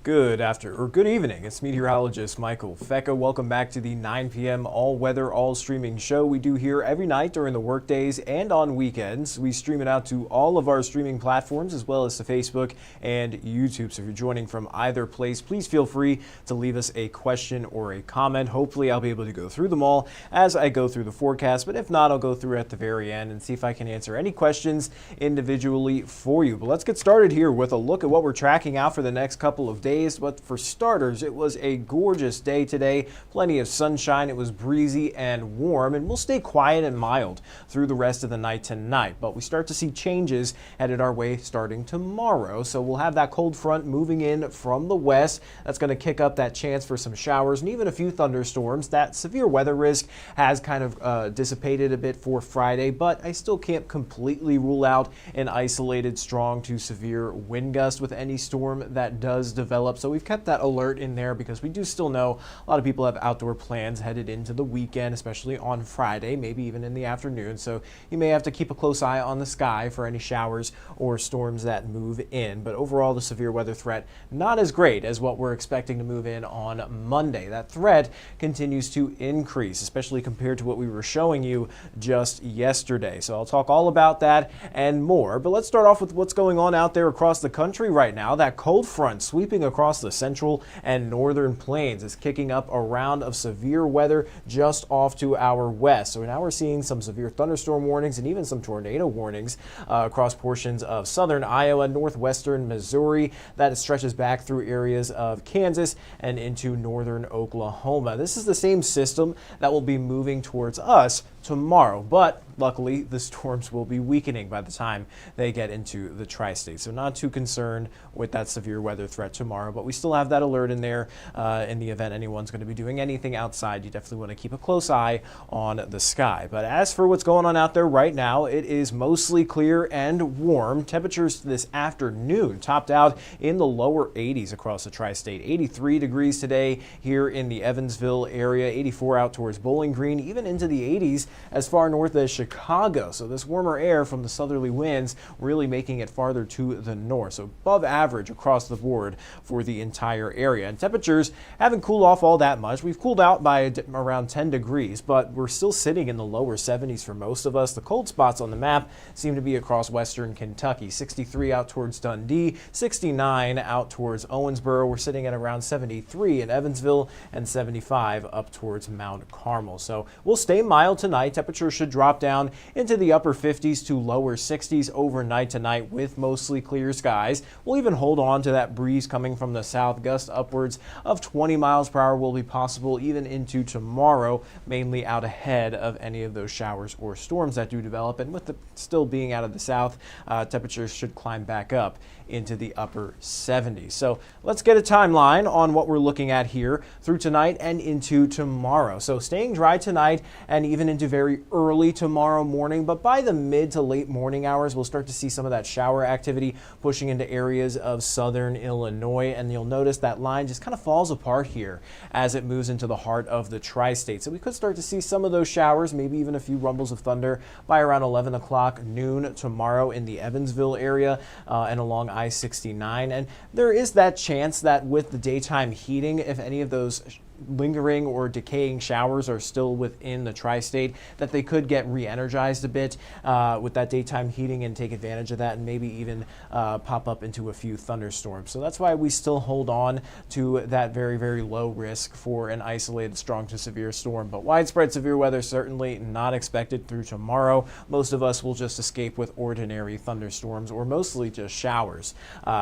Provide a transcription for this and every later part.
Good evening. It's meteorologist Michael Fecca. Welcome back to the 9 p.m. all-weather, all-streaming show we do here every night during the workdays and on weekends. We stream it out to all of our streaming platforms as well as to Facebook and YouTube. So if you're joining from either place, please feel free to leave us a question or a comment. Hopefully I'll be able to go through them all as I go through the forecast, but if not, I'll go through at the very end and see if I can answer any questions individually for you. But let's get started here with a look at what we're tracking out for the next couple of days. But for starters, it was a gorgeous day today. Plenty of sunshine. It was breezy and warm, and we'll stay quiet and mild through the rest of the night tonight. But we start to see changes headed our way starting tomorrow. So we'll have that cold front moving in from the west. That's going to kick up that chance for some showers and even a few thunderstorms. That severe weather risk has kind of dissipated a bit for Friday, but I still can't completely rule out an isolated strong to severe wind gust with any storm that does develop. So we've kept that alert in there because we do still know a lot of people have outdoor plans headed into the weekend, especially on Friday, maybe even in the afternoon. So you may have to keep a close eye on the sky for any showers or storms that move in. But overall, the severe weather threat not as great as what we're expecting to move in on Monday. That threat continues to increase, especially compared to what we were showing you just yesterday. So I'll talk all about that and more. But let's start off with what's going on out there across the country right now. That cold front sweeping across the central and northern plains is kicking up a round of severe weather just off to our west. So now we're seeing some severe thunderstorm warnings and even some tornado warnings across portions of southern Iowa, northwestern Missouri. That stretches back through areas of Kansas and into northern Oklahoma. This is the same system that will be moving towards us tomorrow, but luckily the storms will be weakening by the time they get into the tri-state. So not too concerned with that severe weather threat tomorrow, but we still have that alert in there in the event anyone's going to be doing anything outside. You definitely want to keep a close eye on the sky. But as for what's going on out there right now, it is mostly clear and warm. Temperatures this afternoon topped out in the lower 80s across the tri-state. 83 degrees today here in the Evansville area, 84 out towards Bowling Green, even into the 80s as far north as Chicago. So this warmer air from the southerly winds really making it farther to the north. So above average across the board for the entire area. And temperatures haven't cooled off all that much. We've cooled out by around 10 degrees, but we're still sitting in the lower 70s for most of us. The cold spots on the map seem to be across western Kentucky. 63 out towards Dundee, 69 out towards Owensboro. We're sitting at around 73 in Evansville and 75 up towards Mount Carmel. So we'll stay mild tonight. Temperatures should drop down into the upper 50s to lower 60s overnight tonight with mostly clear skies. We'll even hold on to that breeze coming from the south. Gusts upwards of 20 miles per hour will be possible even into tomorrow, mainly out ahead of any of those showers or storms that do develop. And with the still being out of the south, temperatures should climb back up into the upper 70s. So let's get a timeline on what we're looking at here through tonight and into tomorrow. So staying dry tonight and even into very early tomorrow morning, but by the mid to late morning hours, we'll start to see some of that shower activity pushing into areas of southern Illinois. And you'll notice that line just kind of falls apart here as it moves into the heart of the tri-state. So we could start to see some of those showers, maybe even a few rumbles of thunder by around 11 o'clock noon tomorrow in the Evansville area and along I-69. And there is that chance that with the daytime heating, if any of those lingering or decaying showers are still within the tri-state, that they could get re-energized a bit with that daytime heating and take advantage of that and maybe even pop up into a few thunderstorms. So that's why we still hold on to that very, very low risk for an isolated strong to severe storm. But widespread severe weather certainly not expected through tomorrow. Most of us will just escape with ordinary thunderstorms or mostly just showers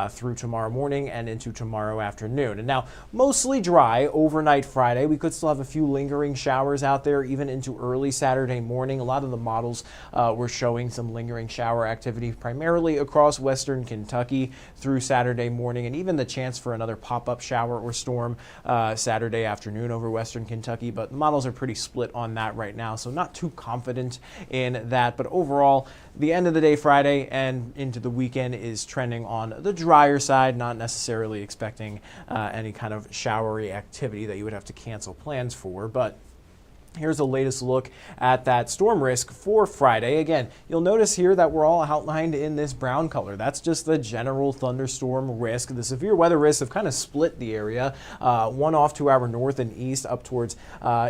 through tomorrow morning and into tomorrow afternoon. And now mostly dry overnight Friday. We could still have a few lingering showers out there even into early Saturday morning. A lot of the models were showing some lingering shower activity primarily across western Kentucky through Saturday morning, and even the chance for another pop-up shower or storm Saturday afternoon over western Kentucky. But the models are pretty split on that right now, so not too confident in that. But overall, the end of the day Friday and into the weekend is trending on the drier side, not necessarily expecting any kind of showery activity that you would have to cancel plans for. But Here's the latest look at that storm risk for Friday. Again, you'll notice here that we're all outlined in this brown color. That's just the general thunderstorm risk. The severe weather risks have kind of split the area, one off to our north and east up towards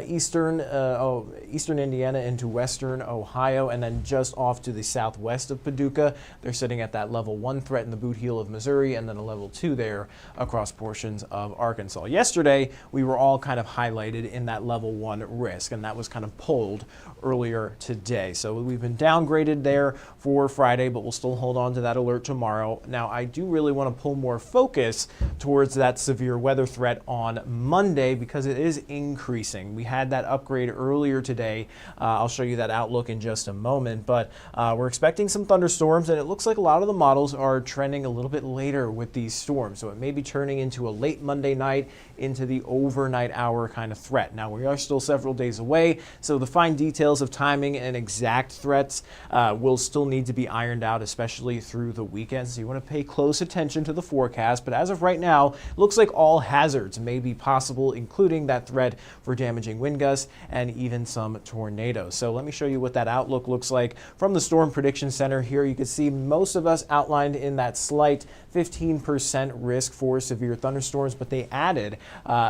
eastern Indiana into western Ohio, and then just off to the southwest of Paducah. They're sitting at that level 1 threat in the Boot Heel of Missouri, and then a level 2 there across portions of Arkansas. Yesterday, we were all kind of highlighted in that level 1 risk, and that was kind of pulled earlier today. So we've been downgraded there for Friday, but we'll still hold on to that alert tomorrow. Now, I do really want to pull more focus towards that severe weather threat on Monday because it is increasing. We had that upgrade earlier today. I'll show you that outlook in just a moment, but we're expecting some thunderstorms, and it looks like a lot of the models are trending a little bit later with these storms. So it may be turning into a late Monday night into the overnight hour kind of threat. Now, we are still several days away, so the fine details of timing and exact threats will still need to be ironed out, especially through the weekend. So you want to pay close attention to the forecast. But as of right now, it looks like all hazards may be possible, including that threat for damaging wind gusts and even some tornadoes. So let me show you what that outlook looks like from the Storm Prediction Center. Here you can see most of us outlined in that slight 15% risk for severe thunderstorms, but they added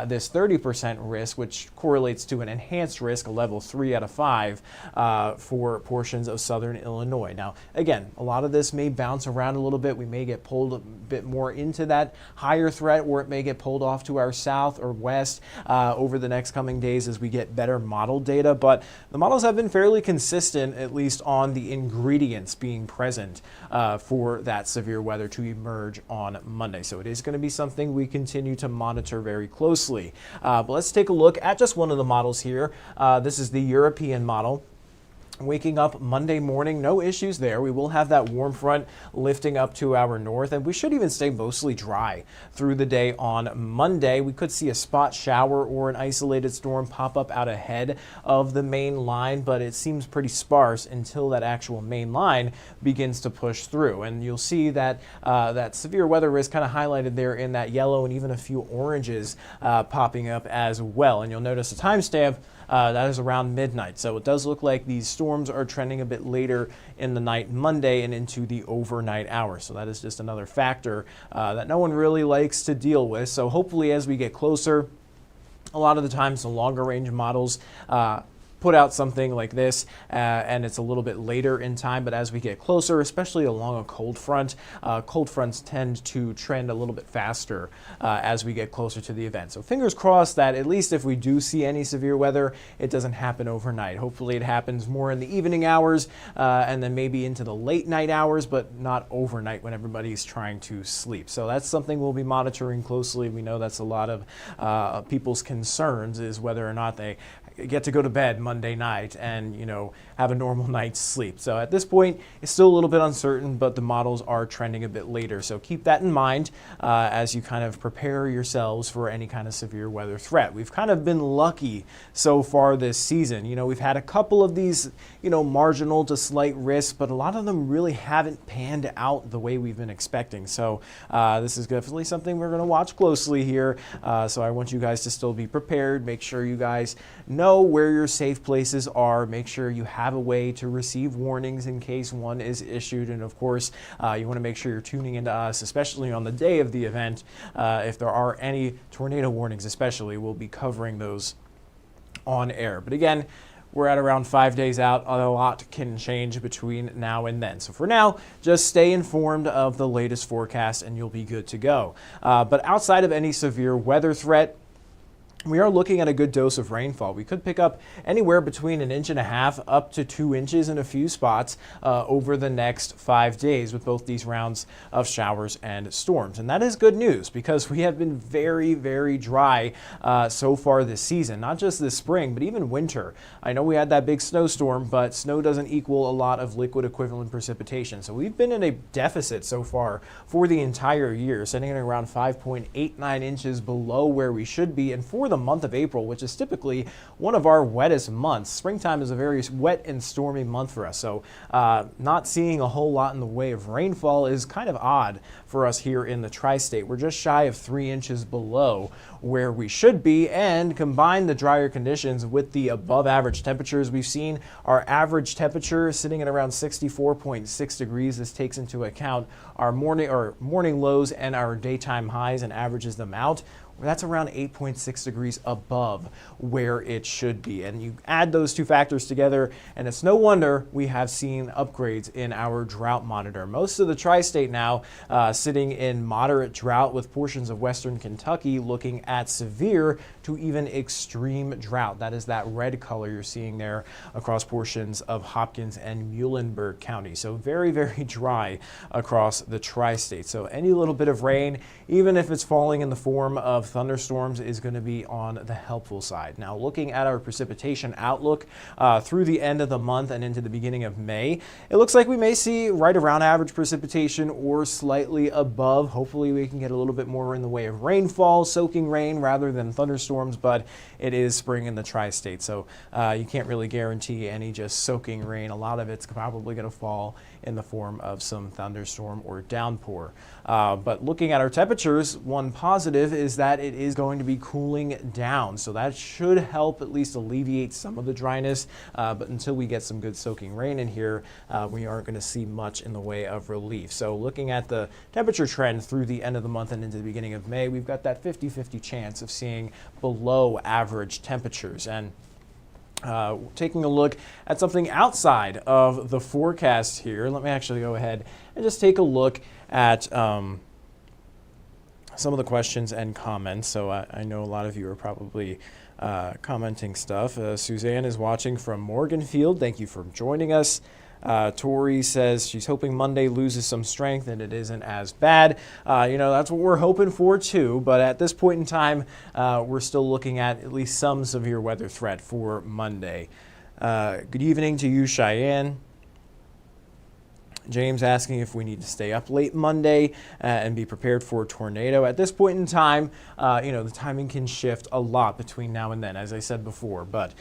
this 30% risk, which correlates to an enhanced risk, a level 3 out of 5 for portions of southern Illinois. Now, again, a lot of this may bounce around a little bit. We may get pulled a bit more into that higher threat, or it may get pulled off to our south or west over the next coming days as we get better model data. But the models have been fairly consistent, at least on the ingredients being present for that severe weather to emerge on Monday. So it is going to be something we continue to monitor very closely. But let's take a look at just one of the models here. This is the European model. Waking up Monday morning, no issues there. We will have that warm front lifting up to our north, and we should even stay mostly dry through the day on Monday. We could see a spot shower or an isolated storm pop up out ahead of the main line, but it seems pretty sparse until that actual main line begins to push through. And you'll see that that severe weather risk kind of highlighted there in that yellow and even a few oranges popping up as well. And you'll notice a timestamp that is around midnight. So it does look like these storms are trending a bit later in the night Monday and into the overnight hours. So that is just another factor that no one really likes to deal with. So hopefully as we get closer, a lot of the times the longer range models put out something like this and it's a little bit later in time, but as we get closer, especially along a cold fronts tend to trend a little bit faster as we get closer to the event. So fingers crossed that at least if we do see any severe weather, it doesn't happen overnight. Hopefully it happens more in the evening hours and then maybe into the late night hours, but not overnight when everybody's trying to sleep. So that's something we'll be monitoring closely. We know that's a lot of people's concerns, is whether or not they get to go to bed Monday night and, you know, have a normal night's sleep. So at this point, it's still a little bit uncertain, but the models are trending a bit later. So keep that in mind as you kind of prepare yourselves for any kind of severe weather threat. We've kind of been lucky so far this season. You know, we've had a couple of these, you know, marginal to slight risks, but a lot of them really haven't panned out the way we've been expecting. So this is definitely something we're going to watch closely here. So I want you guys to still be prepared. Make sure you guys know where your safe places are. Make sure you have a way to receive warnings in case one is issued. And of course, you want to make sure you're tuning into us, especially on the day of the event. If there are any tornado warnings, especially, we'll be covering those on air. But again, we're at around 5 days out. A lot can change between now and then. So for now, just stay informed of the latest forecast and you'll be good to go. But outside of any severe weather threat, we are looking at a good dose of rainfall. We could pick up anywhere between 1.5 inches up to 2 inches in a few spots over the next 5 days with both these rounds of showers and storms. And that is good news because we have been very, very dry so far this season, not just this spring, but even winter. I know we had that big snowstorm, but snow doesn't equal a lot of liquid equivalent precipitation. So we've been in a deficit so far for the entire year, sitting at around 5.89 inches below where we should be. And for the month of April, which is typically one of our wettest months. Springtime is a very wet and stormy month for us, so not seeing a whole lot in the way of rainfall is kind of odd for us here in the tri-state. We're just shy of 3 inches below where we should be, and combine the drier conditions with the above average temperatures we've seen. Our average temperature sitting at around 64.6 degrees. This takes into account our morning lows and our daytime highs and averages them out. That's around 8.6 degrees above where it should be. And you add those two factors together, and it's no wonder we have seen upgrades in our drought monitor. Most of the tri-state now sitting in moderate drought, with portions of western Kentucky looking at severe to even extreme drought. That is that red color you're seeing there across portions of Hopkins and Muhlenberg County. So very, very dry across the tri-state. So any little bit of rain, even if it's falling in the form of thunderstorms, is going to be on the helpful side. Now, looking at our precipitation outlook through the end of the month and into the beginning of May, it looks like we may see right around average precipitation or slightly above. Hopefully we can get a little bit more in the way of rainfall, soaking rain rather than thunderstorms, but it is spring in the tri-state, so you can't really guarantee any just soaking rain. A lot of it's probably going to fall in the form of some thunderstorm or downpour. But looking at our temperatures, one positive is that it is going to be cooling down. So that should help at least alleviate some of the dryness. But until we get some good soaking rain in here, we aren't going to see much in the way of relief. So looking at the temperature trend through the end of the month and into the beginning of May, we've got that 50-50 chance of seeing below average temperatures. And taking a look at something outside of the forecast here, let me actually go ahead and just take a look at some of the questions and comments. So I know a lot of you are probably commenting stuff. Suzanne is watching from Morganfield. Thank you for joining us. Tori says she's hoping Monday loses some strength and it isn't as bad. That's what we're hoping for too, but at this point in time, we're still looking at least some severe weather threat for Monday. Good evening to you, Cheyenne. James asking if we need to stay up late Monday and be prepared for a tornado. At this point in time, the timing can shift a lot between now and then, as I said before, but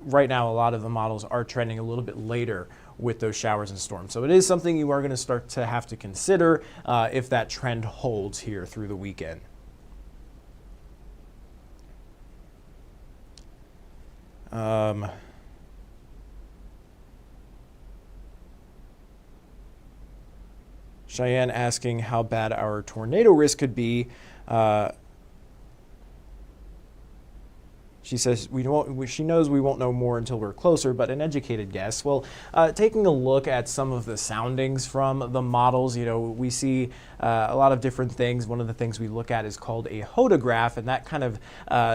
right now, a lot of the models are trending a little bit later with those showers and storms. So it is something you are going to start to have to consider if that trend holds here through the weekend. Cheyenne asking how bad our tornado risk could be. She says she knows we won't know more until we're closer, but an educated guess. Well, taking a look at some of the soundings from the models, we see a lot of different things. One of the things we look at is called a hodograph, and that kind of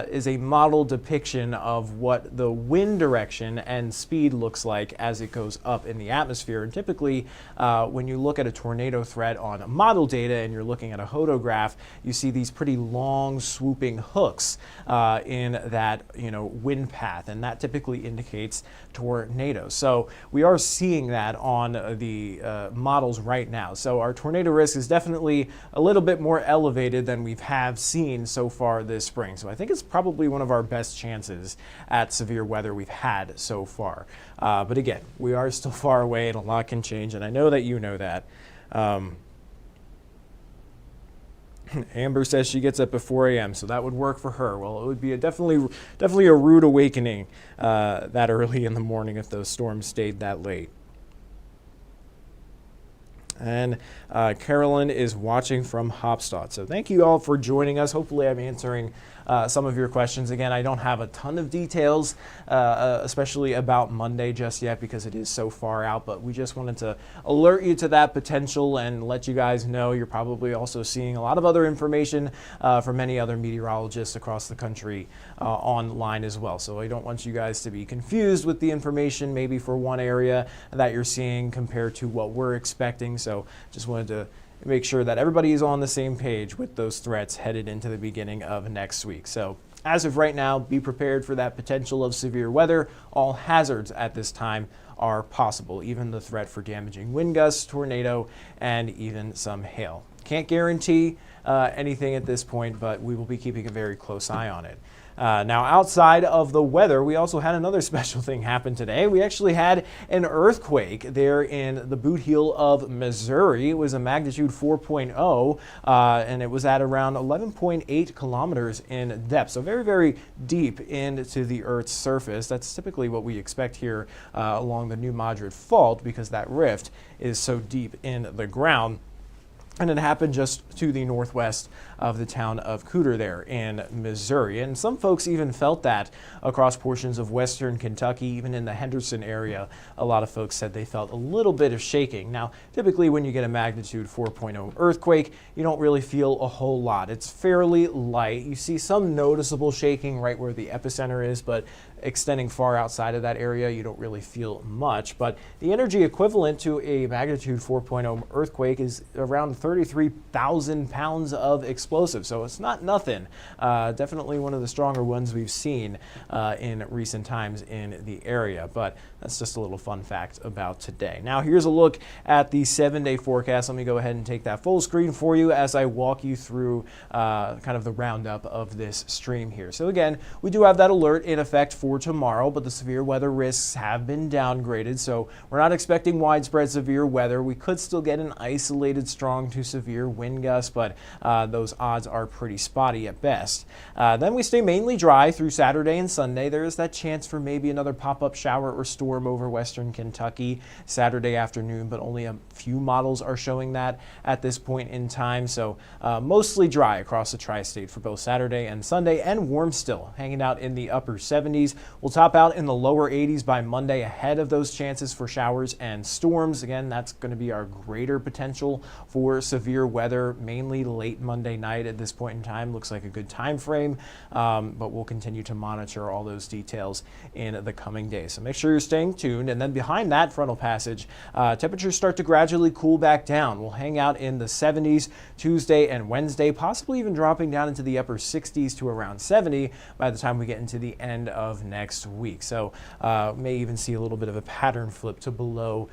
is a model depiction of what the wind direction and speed looks like as it goes up in the atmosphere. And typically, when you look at a tornado threat on model data and you're looking at a hodograph, you see these pretty long swooping hooks in that wind path, and that typically indicates tornadoes. So we are seeing that on the models right now. So our tornado risk is definitely a little bit more elevated than we've seen so far this spring. So I think it's probably one of our best chances at severe weather we've had so far. But again, we are still far away and a lot can change, and I know that you know that. Amber says she gets up at 4 a.m., so that would work for her. Well, it would be definitely a rude awakening that early in the morning if those storms stayed that late. And Carolyn is watching from Hopstad. So thank you all for joining us. Hopefully I'm answering some of your questions. Again, I don't have a ton of details, especially about Monday just yet because it is so far out, but we just wanted to alert you to that potential and let you guys know. You're probably also seeing a lot of other information from many other meteorologists across the country online as well. So I don't want you guys to be confused with the information maybe for one area that you're seeing compared to what we're expecting. So just wanted to make sure that everybody is on the same page with those threats headed into the beginning of next week. So as of right now, be prepared for that potential of severe weather. All hazards at this time are possible, even the threat for damaging wind gusts, tornado, and even some hail. Can't guarantee anything at this point, but we will be keeping a very close eye on it. Now, outside of the weather, we also had another special thing happen today. We actually had an earthquake there in the Boot Heel of Missouri. It was a magnitude 4.0, and it was at around 11.8 kilometers in depth. So very, very deep into the Earth's surface. That's typically what we expect here along the New Madrid Fault, because that rift is so deep in the ground. And it happened just to the northwest of the town of Cooter there in Missouri. And some folks even felt that across portions of western Kentucky, even in the Henderson area. A lot of folks said they felt a little bit of shaking. Now, typically when you get a magnitude 4.0 earthquake, you don't really feel a whole lot. It's fairly light. You see some noticeable shaking right where the epicenter is, but extending far outside of that area, you don't really feel much. But the energy equivalent to a magnitude 4.0 earthquake is around 33,000 pounds of explosive. So it's not nothing. Definitely one of the stronger ones we've seen in recent times in the area. But that's just a little fun fact about today. Now here's a look at the 7-day forecast. Let me go ahead and take that full screen for you as I walk you through kind of the roundup of this stream here. So again, we do have that alert in effect for tomorrow, but the severe weather risks have been downgraded. So we're not expecting widespread severe weather. We could still get an isolated strong to severe wind gust, but those odds are pretty spotty at best. Then we stay mainly dry through Saturday and Sunday. There is that chance for maybe another pop-up shower or storm over western Kentucky Saturday afternoon, but only a few models are showing that at this point in time. So mostly dry across the tri-state for both Saturday and Sunday, and warm still, hanging out in the upper 70s. We'll top out in the lower 80s by Monday ahead of those chances for showers and storms. Again, that's going to be our greater potential for severe weather, mainly late Monday night at this point in time. Looks like a good time frame, but we'll continue to monitor all those details in the coming days. So make sure you're staying tuned. And then behind that frontal passage, temperatures start to gradually cool back down. We'll hang out in the 70s Tuesday and Wednesday, possibly even dropping down into the upper 60s to around 70 by the time we get into the end of next week. So may even see a little bit of a pattern flip to below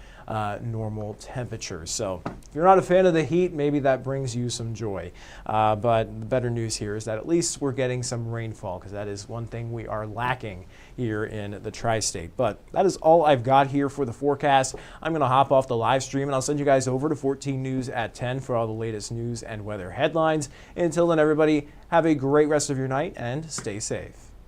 normal temperatures. So if you're not a fan of the heat, maybe that brings you some joy. But the better news here is that at least we're getting some rainfall, because that is one thing we are lacking here in the tri-state. But that is all I've got here for the forecast. I'm going to hop off the live stream and I'll send you guys over to 14 News at 10 for all the latest news and weather headlines. Until then, everybody, have a great rest of your night and stay safe.